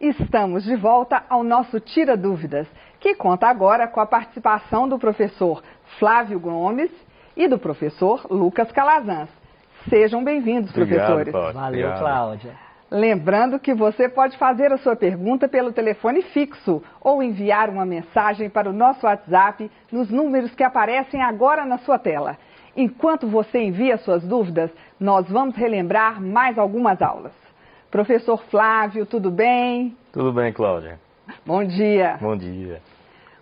Estamos de volta ao nosso Tira Dúvidas, que conta agora com a participação do professor Flávio Gomes e do professor Lucas Calazans. Sejam bem-vindos, professores. Valeu, Cláudia. Lembrando que você pode fazer a sua pergunta pelo telefone fixo ou enviar uma mensagem para o nosso WhatsApp nos números que aparecem agora na sua tela. Enquanto você envia suas dúvidas, nós vamos relembrar mais algumas aulas. Professor Flávio, tudo bem? Tudo bem, Cláudia. Bom dia. Bom dia.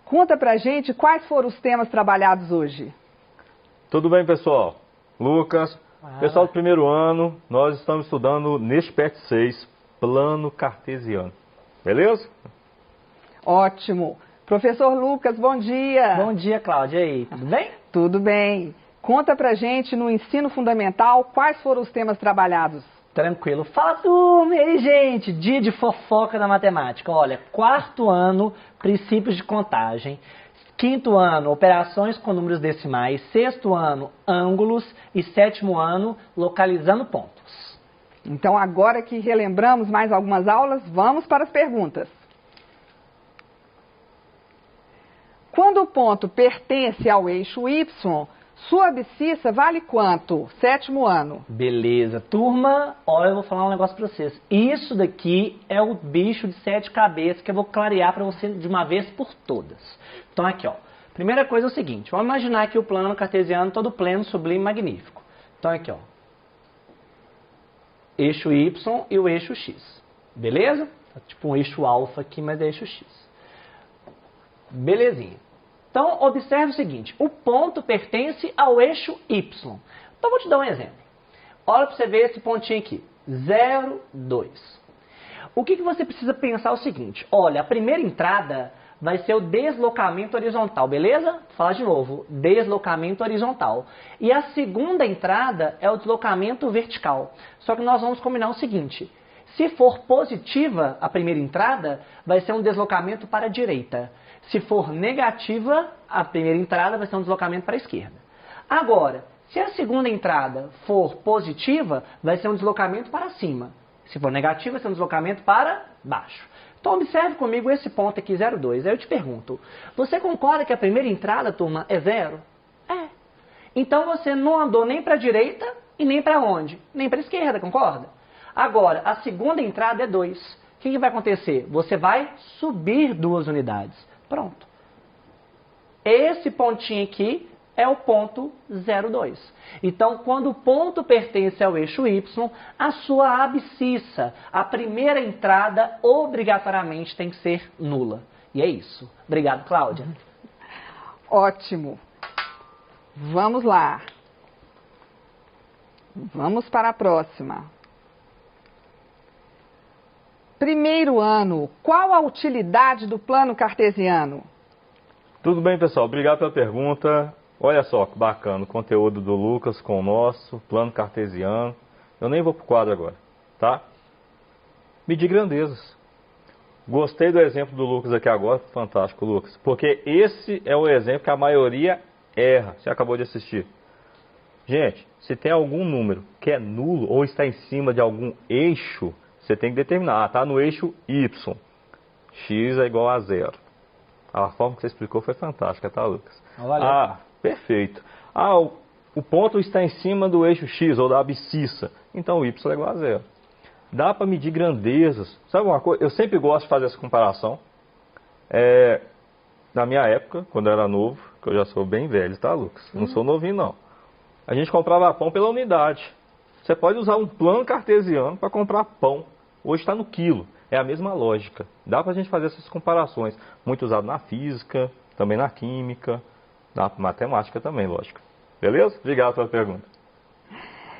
Conta pra gente quais foram os temas trabalhados hoje. Tudo bem, pessoal? Lucas, pessoal do primeiro ano, nós estamos estudando neste PET 6, plano cartesiano. Beleza? Ótimo. Professor Lucas, bom dia. Bom dia, Cláudia. E aí, tudo bem? Tudo bem. Conta pra gente no ensino fundamental quais foram os temas trabalhados. Tranquilo. Fala, turma! E aí, gente? Dia de fofoca na matemática. Olha, quarto ano, princípios de contagem. Quinto ano, operações com números decimais. Sexto ano, ângulos. E sétimo ano, localizando pontos. Então, agora que relembramos mais algumas aulas, vamos para as perguntas. Quando o ponto pertence ao eixo Y, sua abscissa vale quanto? Sétimo ano. Beleza. Turma, olha, eu vou falar um negócio para vocês. Isso daqui é o bicho de 7 cabeças que eu vou clarear para você de uma vez por todas. Então aqui, ó. Primeira coisa é o seguinte. Vamos imaginar aqui o plano cartesiano todo pleno, sublime, magnífico. Então aqui, ó. Eixo Y e o eixo X. Beleza? Tipo um eixo alfa aqui, mas é eixo X. Belezinha. Então, observe o seguinte, o ponto pertence ao eixo Y. Então, vou te dar um exemplo. Olha para você ver esse pontinho aqui, 0, 2. O que você precisa pensar é o seguinte, olha, a primeira entrada vai ser o deslocamento horizontal, beleza? Vou falar de novo, deslocamento horizontal. E a segunda entrada é o deslocamento vertical. Só que nós vamos combinar o seguinte, se for positiva a primeira entrada, vai ser um deslocamento para a direita. Se for negativa, a primeira entrada vai ser um deslocamento para a esquerda. Agora, se a segunda entrada for positiva, vai ser um deslocamento para cima. Se for negativa, vai ser um deslocamento para baixo. Então, observe comigo esse ponto aqui, 0,2. Aí eu te pergunto, você concorda que a primeira entrada, turma, é 0? É. Então, você não andou nem para a direita e nem para onde? Nem para a esquerda, concorda? Agora, a segunda entrada é 2. O que vai acontecer? Você vai subir 2 unidades. Pronto. Esse pontinho aqui é o ponto 0,2. Então, quando o ponto pertence ao eixo Y, a sua abscissa, a primeira entrada, obrigatoriamente tem que ser nula. E é isso. Obrigado, Cláudia. Ótimo. Vamos lá. Vamos para a próxima. Primeiro ano, qual a utilidade do plano cartesiano? Tudo bem, pessoal? Obrigado pela pergunta. Olha só que bacana o conteúdo do Lucas com o nosso plano cartesiano. Eu nem vou para o quadro agora, tá? Medir grandezas. Gostei do exemplo do Lucas aqui agora, fantástico, Lucas. Porque esse é o exemplo que a maioria erra. Você acabou de assistir. Gente, se tem algum número que é nulo ou está em cima de algum eixo, você tem que determinar, está no eixo Y, x é igual a 0. A forma que você explicou foi fantástica, tá, Lucas? Valeu. Perfeito. O ponto está em cima do eixo x, ou da abscissa, então o y é igual a 0. Dá para medir grandezas. Sabe uma coisa? Eu sempre gosto de fazer essa comparação. Na minha época, quando eu era novo, que eu já sou bem velho, tá, Lucas? Não sou novinho, não. A gente comprava pão pela unidade. Você pode usar um plano cartesiano para comprar pão. Hoje está no quilo. É a mesma lógica. Dá para a gente fazer essas comparações. Muito usado na física, também na química, na matemática também, lógico. Beleza? Obrigado pela pergunta.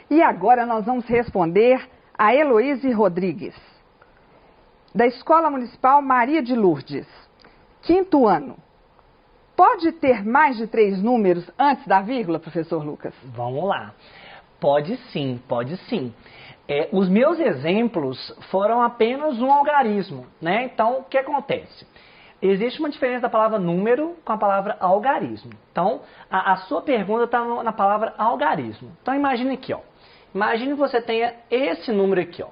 E agora nós vamos responder a Heloíse Rodrigues, da Escola Municipal Maria de Lourdes. Quinto ano. Pode ter mais de 3 números antes da vírgula, professor Lucas? Vamos lá. Pode sim, pode sim. Os meus exemplos foram apenas um algarismo, né? Então, o que acontece? Existe uma diferença da palavra número com a palavra algarismo. Então, a sua pergunta está na palavra algarismo. Então, imagine aqui, ó. Imagine que você tenha esse número aqui, ó.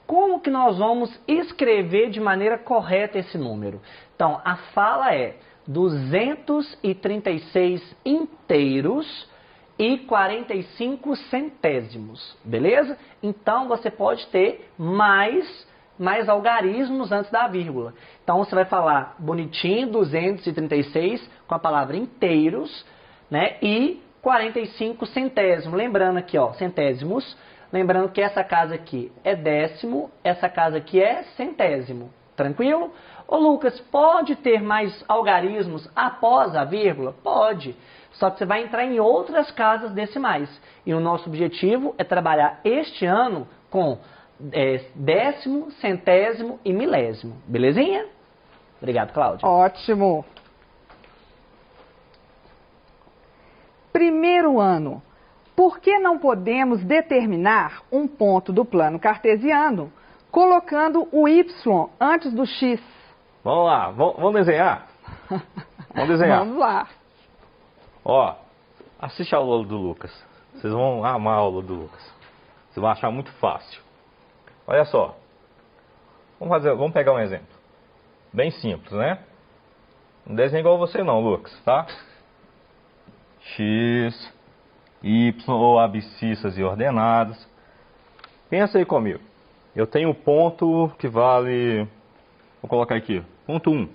Como que nós vamos escrever de maneira correta esse número? Então, a fala é 236 inteiros e 45 centésimos, beleza? Então, você pode ter mais algarismos antes da vírgula. Então, você vai falar bonitinho 236 com a palavra inteiros, né? E 45 centésimos. Lembrando aqui, ó, centésimos. Lembrando que essa casa aqui é décimo, essa casa aqui é centésimo. Tranquilo? Ô Lucas, pode ter mais algarismos após a vírgula? Pode. Só que você vai entrar em outras casas decimais. E o nosso objetivo é trabalhar este ano com décimo, centésimo e milésimo. Belezinha? Obrigado, Cláudia. Ótimo. Primeiro ano. Por que não podemos determinar um ponto do plano cartesiano colocando o y antes do x? Vamos lá, vamos desenhar? Vamos desenhar. Vamos lá. Ó, assiste a aula do Lucas. Vocês vão amar a aula do Lucas. Vocês vão achar muito fácil. Olha só. Vamos pegar um exemplo. Bem simples, né? Não desenha igual você não, Lucas, tá? X, Y ou abscissas e ordenadas. Pensa aí comigo. Eu tenho um ponto que vale... Vou colocar aqui. Ponto 1.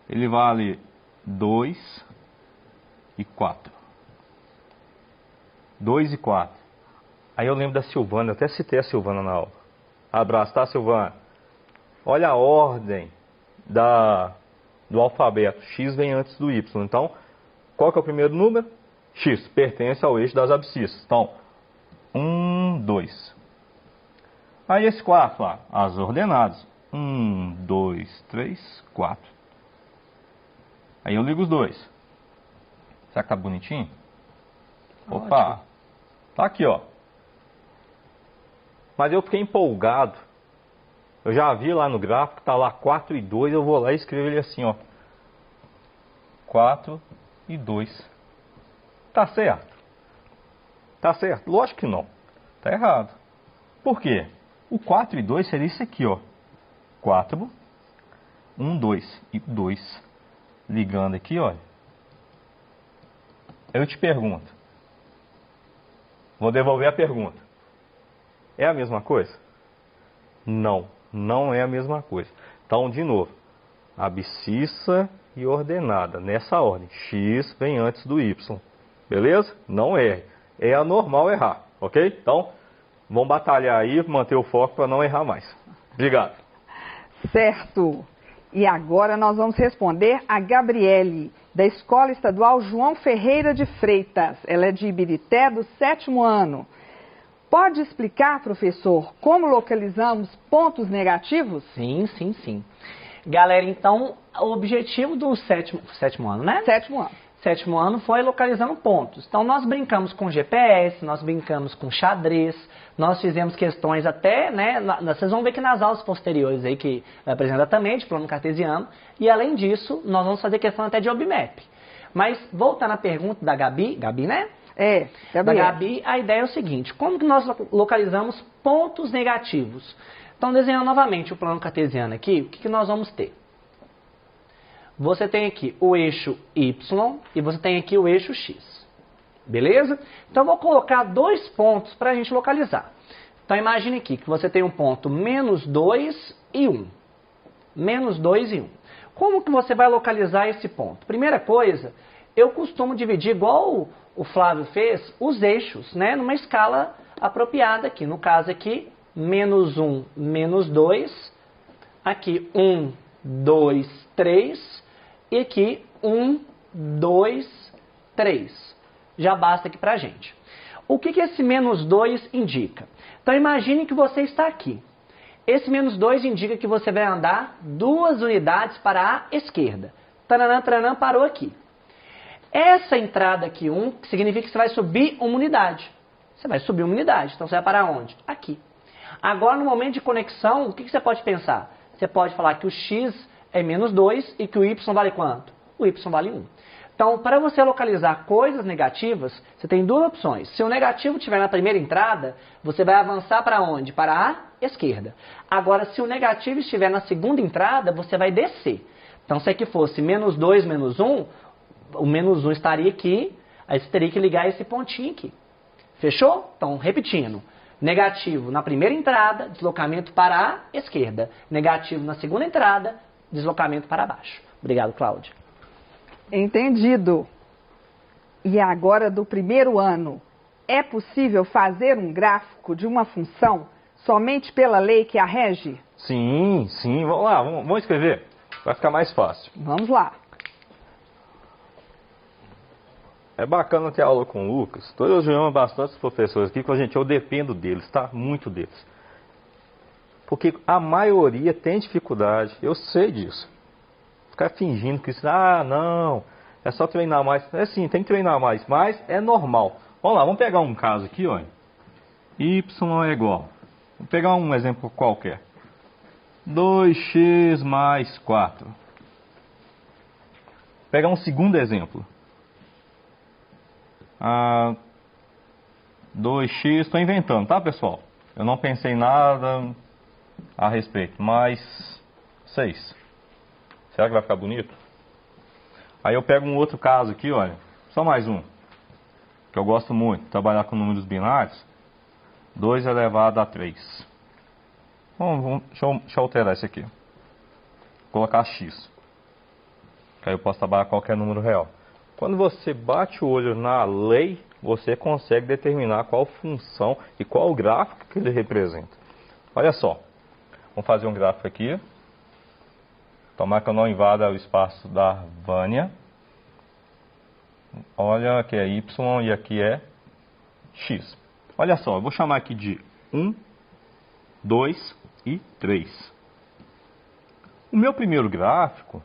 Ele vale 2 e 4. 2 e 4. Aí eu lembro da Silvana, eu até citei a Silvana na aula. Abraço, tá, Silvana? Olha a ordem do alfabeto. X vem antes do Y. Então, qual que é o primeiro número? X pertence ao eixo das abscissas. Então, 1, 2. Aí esse 4 lá, as ordenadas. 1, 2, 3, 4. Aí eu ligo os dois. Será que tá bonitinho? Opa! Ótimo. Tá aqui, ó. Mas eu fiquei empolgado. Eu já vi lá no gráfico, tá lá 4 e 2. Eu vou lá e escrevo ele assim, ó. 4 e 2. Tá certo? Tá certo? Lógico que não. Tá errado. Por quê? O 4 e 2 seria isso aqui, ó. 4, 1, 2 e 2. Ligando aqui, olha. Eu te pergunto. Vou devolver a pergunta. É a mesma coisa? Não, não é a mesma coisa. Então, de novo. Abscissa e ordenada. Nessa ordem. X vem antes do Y. Beleza? Não erre. É anormal errar. Ok? Então, vamos batalhar aí, manter o foco para não errar mais. Obrigado. Certo. E agora nós vamos responder a Gabriele, da Escola Estadual João Ferreira de Freitas. Ela é de Ibirité, do 7º ano. Pode explicar, professor, como localizamos pontos negativos? Sim, sim, sim. Galera, então, o objetivo do sétimo ano, né? 7º ano. 7º ano foi localizando pontos. Então, nós brincamos com GPS, nós brincamos com xadrez, nós fizemos questões até, né? Vocês vão ver que nas aulas posteriores aí, que vai apresentar também de plano cartesiano, e além disso, nós vamos fazer questão até de OBMAP. Mas, voltando à pergunta da Gabi, né? Da Gabi, a ideia é o seguinte: como que nós localizamos pontos negativos? Então, desenhando novamente o plano cartesiano aqui, o que nós vamos ter? Você tem aqui o eixo Y e você tem aqui o eixo X. Beleza? Então, eu vou colocar dois pontos para a gente localizar. Então, imagine aqui que você tem um ponto menos 2 e 1. Menos 2 e 1. Como que você vai localizar esse ponto? Primeira coisa, eu costumo dividir, igual o Flávio fez, os eixos, né, numa escala apropriada aqui. No caso aqui, menos 1, menos 2. Aqui, 1, 2, 3. E aqui, 1, 2, 3. Já basta aqui pra gente. O que esse menos 2 indica? Então, imagine que você está aqui. Esse menos 2 indica que você vai andar 2 unidades para a esquerda. Taranã, taranã, parou aqui. Essa entrada aqui, 1, significa que você vai subir uma unidade. Você vai subir uma unidade. Então, você vai parar onde? Aqui. Agora, no momento de conexão, o que você pode pensar? Você pode falar que o X é menos 2 e que o Y vale quanto? O Y vale 1. Então, para você localizar coisas negativas, você tem duas opções. Se o negativo estiver na primeira entrada, você vai avançar para onde? Para a esquerda. Agora, se o negativo estiver na segunda entrada, você vai descer. Então, se aqui fosse -2, -1, o -1 estaria aqui, aí você teria que ligar esse pontinho aqui. Fechou? Então, repetindo. Negativo na primeira entrada, deslocamento para a esquerda. Negativo na segunda entrada, deslocamento para baixo. Obrigado, Cláudia. Entendido. E agora do primeiro ano, é possível fazer um gráfico de uma função somente pela lei que a rege? Sim, sim. Vamos lá, vamos escrever. Vai ficar mais fácil. Vamos lá. É bacana ter aula com o Lucas. Estou elogiando bastante os professores aqui, porque, gente, eu dependo deles, tá? Muito deles. Porque a maioria tem dificuldade, eu sei disso. Ficar fingindo que isso, não, é só treinar mais. É sim, tem que treinar mais, mas é normal. Vamos lá, vamos pegar um caso aqui, olha. Y é igual. Vamos pegar um exemplo qualquer. 2x mais 4. Vou pegar um segundo exemplo. 2x, estou inventando, tá, pessoal? Eu não pensei nada a respeito, mais 6. Será que vai ficar bonito? Aí eu pego um outro caso aqui, olha. Só mais um. Que eu gosto muito. Trabalhar com números binários. 2 elevado a 3. Deixa eu alterar isso aqui. Vou colocar x. Que aí eu posso trabalhar qualquer número real. Quando você bate o olho na lei, você consegue determinar qual função e qual o gráfico que ele representa. Olha só. Vamos fazer um gráfico aqui. Tomara que eu não invada o espaço da Vânia. Olha, aqui é Y e aqui é X. Olha só, eu vou chamar aqui de 1, 2 e 3. O meu primeiro gráfico,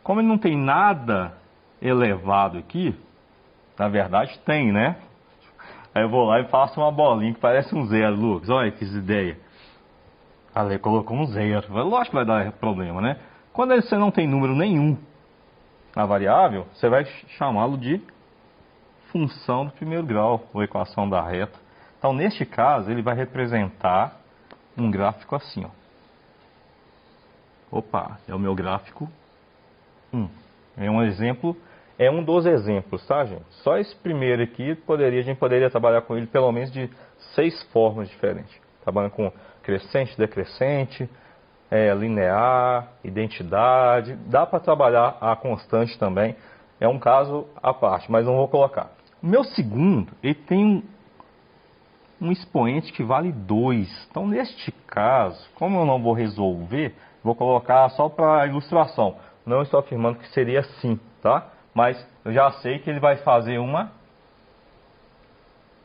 como ele não tem nada elevado aqui, na verdade tem, né? Aí eu vou lá e faço uma bolinha que parece um 0, Lucas. Olha que ideia. A lei colocou um 0. Lógico que vai dar problema, né? Quando você não tem número nenhum na variável, você vai chamá-lo de função do primeiro grau, ou equação da reta. Então, neste caso, ele vai representar um gráfico assim, ó. Opa, é o meu gráfico 1. É um exemplo, é um dos exemplos, tá, gente? Só esse primeiro aqui, a gente poderia trabalhar com ele pelo menos de 6 formas diferentes. Trabalhando com crescente, decrescente, linear, identidade, dá para trabalhar a constante também, é um caso à parte, mas não vou colocar. O meu segundo, ele tem um expoente que vale 2, então neste caso, como eu não vou resolver, vou colocar só para ilustração, não estou afirmando que seria assim, tá? Mas eu já sei que ele vai fazer uma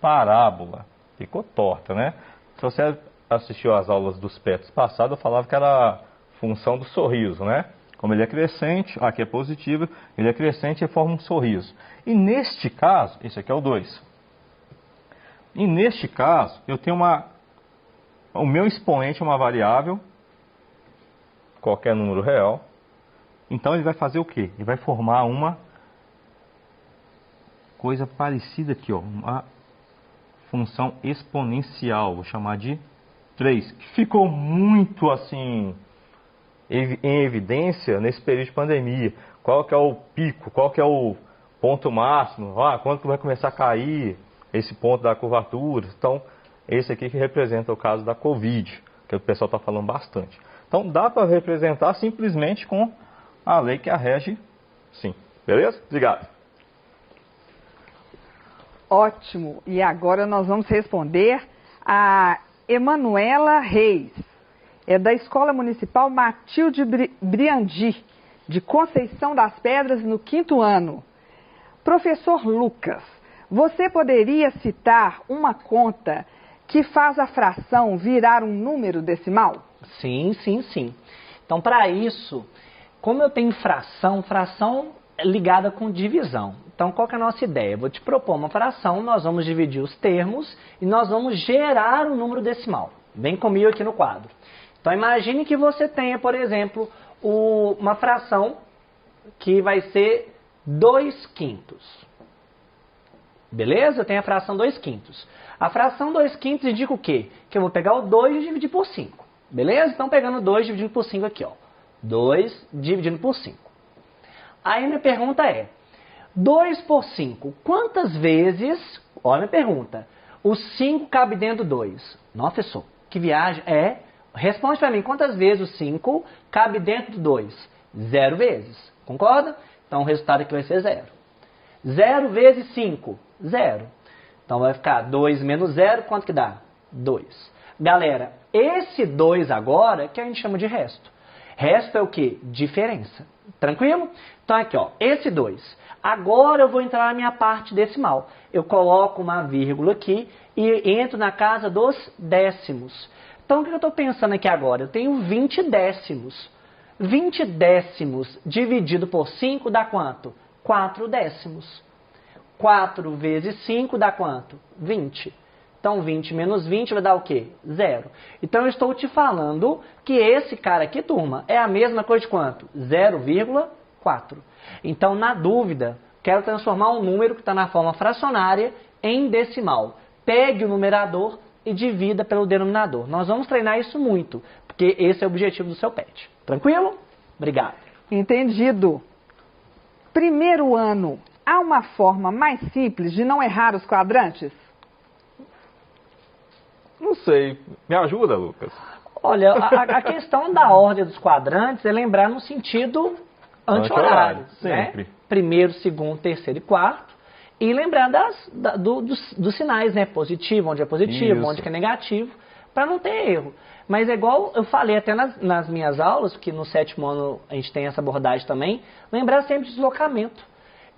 parábola, ficou torta, né? Se você assistiu às aulas dos PETs passadas, eu falava que era a função do sorriso, né? Como ele é crescente, aqui é positivo, ele é crescente e forma um sorriso. E neste caso, esse aqui é o 2. E neste caso, eu tenho o meu expoente é uma variável, qualquer número real. Então ele vai fazer o quê? Ele vai formar uma coisa parecida aqui, ó, uma função exponencial, vou chamar de 3, que ficou muito assim em evidência nesse período de pandemia. Qual que é o pico, qual que é o ponto máximo, quando que vai começar a cair esse ponto da curvatura. Então, esse aqui que representa o caso da Covid, que o pessoal está falando bastante. Então, dá para representar simplesmente com a lei que a rege, sim. Beleza? Obrigado. Ótimo. E agora nós vamos responder a Emanuela Reis. É da Escola Municipal Matilde Briandi, de Conceição das Pedras, no 5º ano. Professor Lucas, você poderia citar uma conta que faz a fração virar um número decimal? Sim, sim, sim. Então, para isso, como eu tenho fração é ligada com divisão. Então, qual que é a nossa ideia? Eu vou te propor uma fração, nós vamos dividir os termos e nós vamos gerar um número decimal. Vem comigo aqui no quadro. Então, imagine que você tenha, por exemplo, uma fração que vai ser 2/5. Beleza? Eu tenho a fração 2/5. A fração 2/5 indica o quê? Que eu vou pegar o 2 e dividir por 5. Beleza? Então, pegando 2 dividindo por 5 aqui, ó. 2 dividindo por 5. Aí minha pergunta é, 2 por 5, quantas vezes, olha a minha pergunta, o 5 cabe dentro do 2? Nossa, professor, que viagem é? Responde para mim, quantas vezes o 5 cabe dentro do 2? 0 vezes, concorda? Então o resultado aqui vai ser 0. 0 vezes 5, 0. Então vai ficar 2 menos 0, quanto que dá? 2. Galera, esse 2 agora que a gente chama de resto. Resto é o que? Diferença. Tranquilo? Então aqui, ó, esse 2. Agora eu vou entrar na minha parte decimal. Eu coloco uma vírgula aqui e entro na casa dos décimos. Então o que eu estou pensando aqui agora? Eu tenho 20 décimos. 20 décimos dividido por 5 dá quanto? 4 décimos. 4 vezes 5 dá quanto? 20. Então, 20 menos 20 vai dar o quê? 0. Então, eu estou te falando que esse cara aqui, turma, é a mesma coisa de quanto? 0,4. Então, na dúvida, quero transformar um número que está na forma fracionária em decimal. Pegue o numerador e divida pelo denominador. Nós vamos treinar isso muito, porque esse é o objetivo do seu PET. Tranquilo? Obrigado. Entendido. Primeiro ano, há uma forma mais simples de não errar os quadrantes? Não sei. Me ajuda, Lucas. Olha, a questão da ordem dos quadrantes é lembrar no sentido anti-horário. Sempre. Né? Primeiro, segundo, terceiro e quarto. E lembrar dos sinais, né? Positivo, onde é positivo, Isso. onde é negativo, para não ter erro. Mas é igual eu falei até nas minhas aulas, que no 7º ano a gente tem essa abordagem também, lembrar sempre de deslocamento.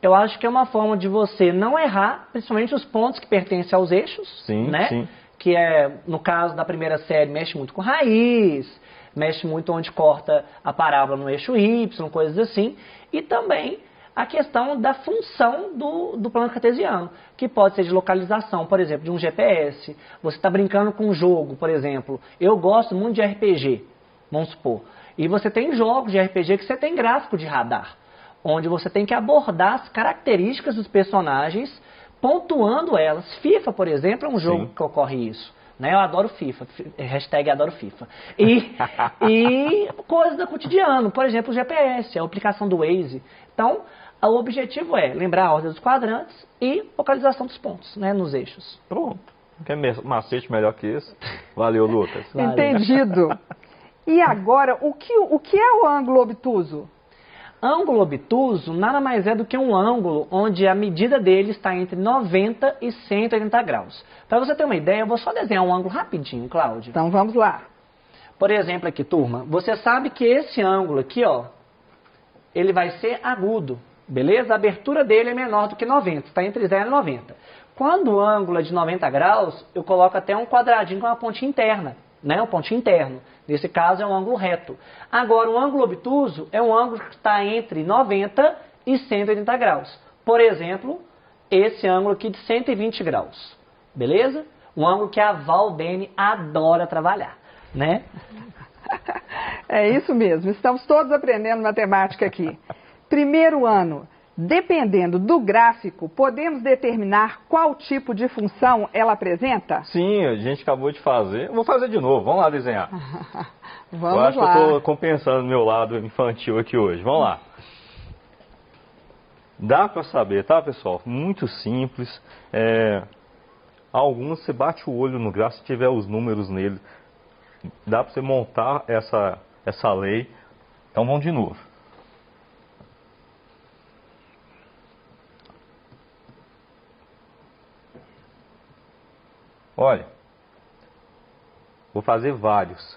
Eu acho que é uma forma de você não errar, principalmente os pontos que pertencem aos eixos, Sim, né? sim. Que é, no caso da primeira série, mexe muito com raiz, mexe muito onde corta a parábola no eixo Y, coisas assim. E também a questão da função do plano cartesiano, que pode ser de localização, por exemplo, de um GPS. Você está brincando com um jogo, por exemplo. Eu gosto muito de RPG, vamos supor. E você tem jogos de RPG que você tem gráfico de radar, onde você tem que abordar as características dos personagens, pontuando elas. FIFA, por exemplo, é um jogo que ocorre isso. Né? Eu adoro FIFA, hashtag adoro FIFA. E coisas do cotidiano, por exemplo, o GPS, a aplicação do Waze. Então, o objetivo é lembrar a ordem dos quadrantes e localização dos pontos, né, nos eixos. Pronto. Não quer macete melhor que esse? Valeu, Lucas. Valeu. Entendido. E agora, o que é o ângulo obtuso? Ângulo obtuso nada mais é do que um ângulo onde a medida dele está entre 90 e 180 graus. Para você ter uma ideia, eu vou só desenhar um ângulo rapidinho, Cláudia. Então vamos lá. Por exemplo aqui, turma, você sabe que esse ângulo aqui, ó, ele vai ser agudo, beleza? A abertura dele é menor do que 90, está entre 0 e 90. Quando o ângulo é de 90 graus, eu coloco até um quadradinho com uma pontinha interna, né? Um pontinho interno. Nesse caso é um ângulo reto. Agora, o ângulo obtuso é um ângulo que está entre 90 e 180 graus. Por exemplo, esse ângulo aqui de 120 graus. Beleza? Um ângulo que a Valdene adora trabalhar, né? É isso mesmo. Estamos todos aprendendo matemática aqui. Primeiro ano. Dependendo do gráfico, podemos determinar qual tipo de função ela apresenta? Sim, a gente acabou de fazer. Vou fazer de novo. Vamos lá desenhar. Vamos eu acho lá. que eu estou compensando meu lado infantil aqui hoje. Vamos lá. Dá para saber, tá, pessoal? Muito simples. Alguns você bate o olho no gráfico, se tiver os números nele. Dá para você montar essa lei. Então vamos de novo. Olha, vou fazer vários.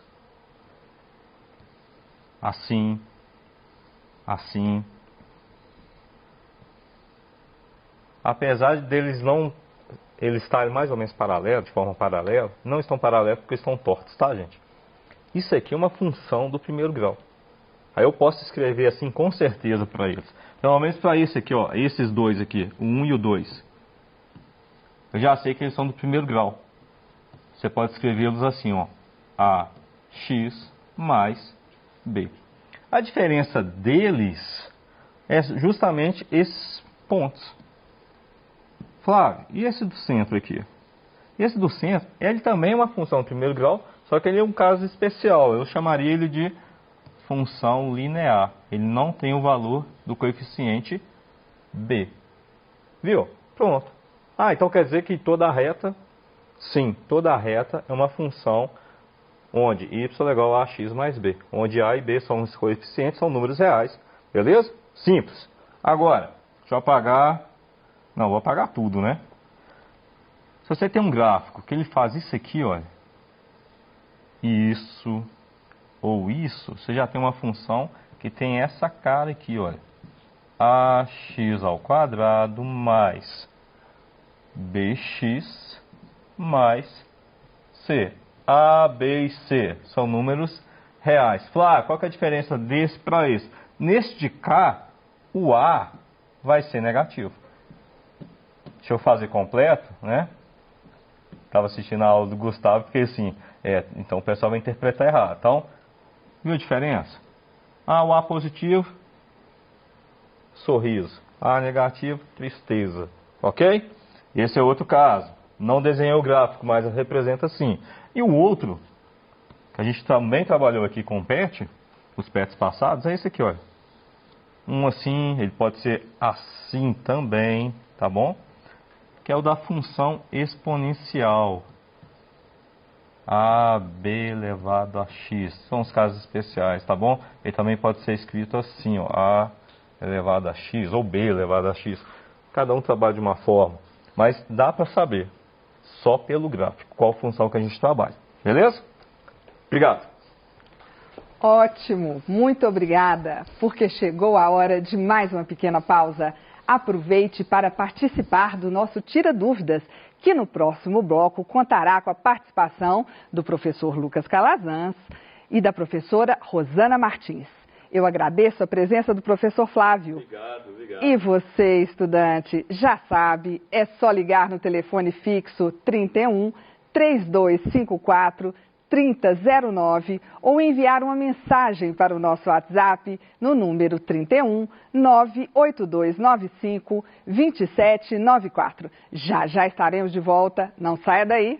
Assim, assim. Apesar deles eles estarem mais ou menos paralelos, de forma paralela, não estão paralelos porque estão tortos, tá, gente? Isso aqui é uma função do primeiro grau. Aí eu posso escrever assim com certeza para eles. Normalmente para esse aqui, ó, esses dois aqui, o 1 e o 2. Eu já sei que eles são do primeiro grau. Você pode escrevê-los assim, ó, ax mais b. A diferença deles é justamente esses pontos. Flávio, e esse do centro aqui? Esse do centro, ele também é uma função de primeiro grau, só que ele é um caso especial. Eu chamaria ele de função linear. Ele não tem o valor do coeficiente b. Viu? Pronto. Ah, então quer dizer que toda a reta, sim, toda a reta é uma função onde y é igual a x mais b. Onde a e b são os coeficientes, são números reais. Beleza? Simples. Agora, deixa eu apagar... Não, vou apagar tudo, né? Se você tem um gráfico que ele faz isso aqui, olha, isso ou isso, você já tem uma função que tem essa cara aqui, olha, ax ao quadrado mais bx mais c. A, B e C são números reais. Flávio, qual que é a diferença desse para esse? Nesse de cá, o A vai ser negativo. Deixa eu fazer completo, né? Estava assistindo a aula do Gustavo, porque assim, então o pessoal vai interpretar errado. Então, viu a diferença? Ah, o A positivo, sorriso. A negativo, tristeza. Ok? Esse é outro caso. Não desenhei o gráfico, mas representa assim. E o outro, que a gente também trabalhou aqui com o PET, os PETs passados, é esse aqui, olha. Um assim, ele pode ser assim também, tá bom? Que é o da função exponencial. AB elevado a x. São os casos especiais, tá bom? Ele também pode ser escrito assim, ó, A elevado a x ou B elevado a x. Cada um trabalha de uma forma, mas dá para saber, só pelo gráfico, qual função que a gente trabalha. Beleza? Obrigado. Ótimo, muito obrigada, porque chegou a hora de mais uma pequena pausa. Aproveite para participar do nosso Tira Dúvidas, que no próximo bloco contará com a participação do professor Lucas Calazans e da professora Rosana Martins. Eu agradeço a presença do professor Flávio. Obrigado. E você, estudante, já sabe, é só ligar no telefone fixo 31 3254 3009 ou enviar uma mensagem para o nosso WhatsApp no número 31 98295 2794. Já estaremos de volta, não saia daí.